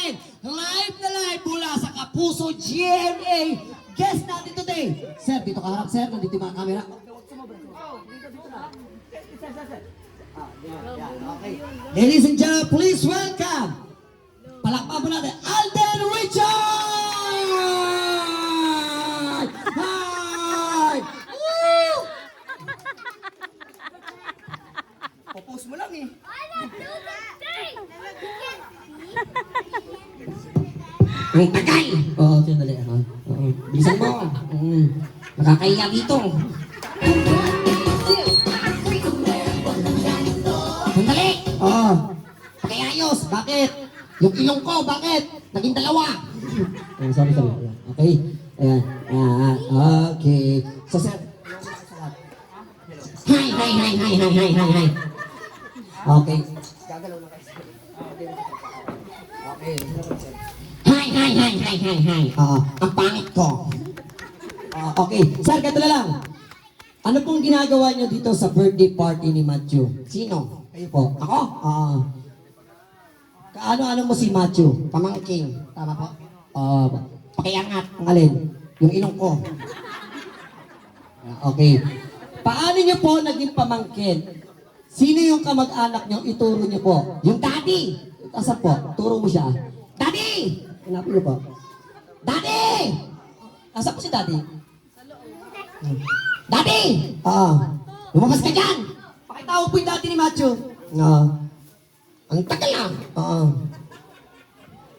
natin, live na live mula sa Kapuso GMA. Guest natin today. Sir, dito ka harap, sir. Nandito yung mga camera. Okay. Ladies and gentlemen, please welcome. Palakpakan po natin, Alden Richard! Hi! Woo! Popost mo lang eh. Ang tagal! Oo, sandali. Bilisan mo. Nakakahiya dito. Sandali! Oo. Pakiayos. Bakit? Yung ilong ko, bakit? Naging dalawa. Sorry. Okay. Ayan. Okay. So, sir. Hi. Okay. Gagalaw na kayo. Okay. Hi. Ang pangit ko. Okay. Sir, ganito na lang. Ano pong ginagawa nyo dito sa birthday party ni Matthew? Sino? Kayo po. Ako? Kaano-ano mo si Matthew? Pamangking. Tama po? Pakiangat. Ang alin? Yung ilong ko. Okay. Paano nyo po naging pamangkin? Sino yung kamag-anak nyo? Ituro nyo po. Yung daddy! Asa po? Turo mo siya. Daddy! Hanapin nyo po. Daddy! Asa po si daddy? Daddy! Lumabas ka dyan! Pakitawag po yung daddy ni Matthew. Ang tagal na.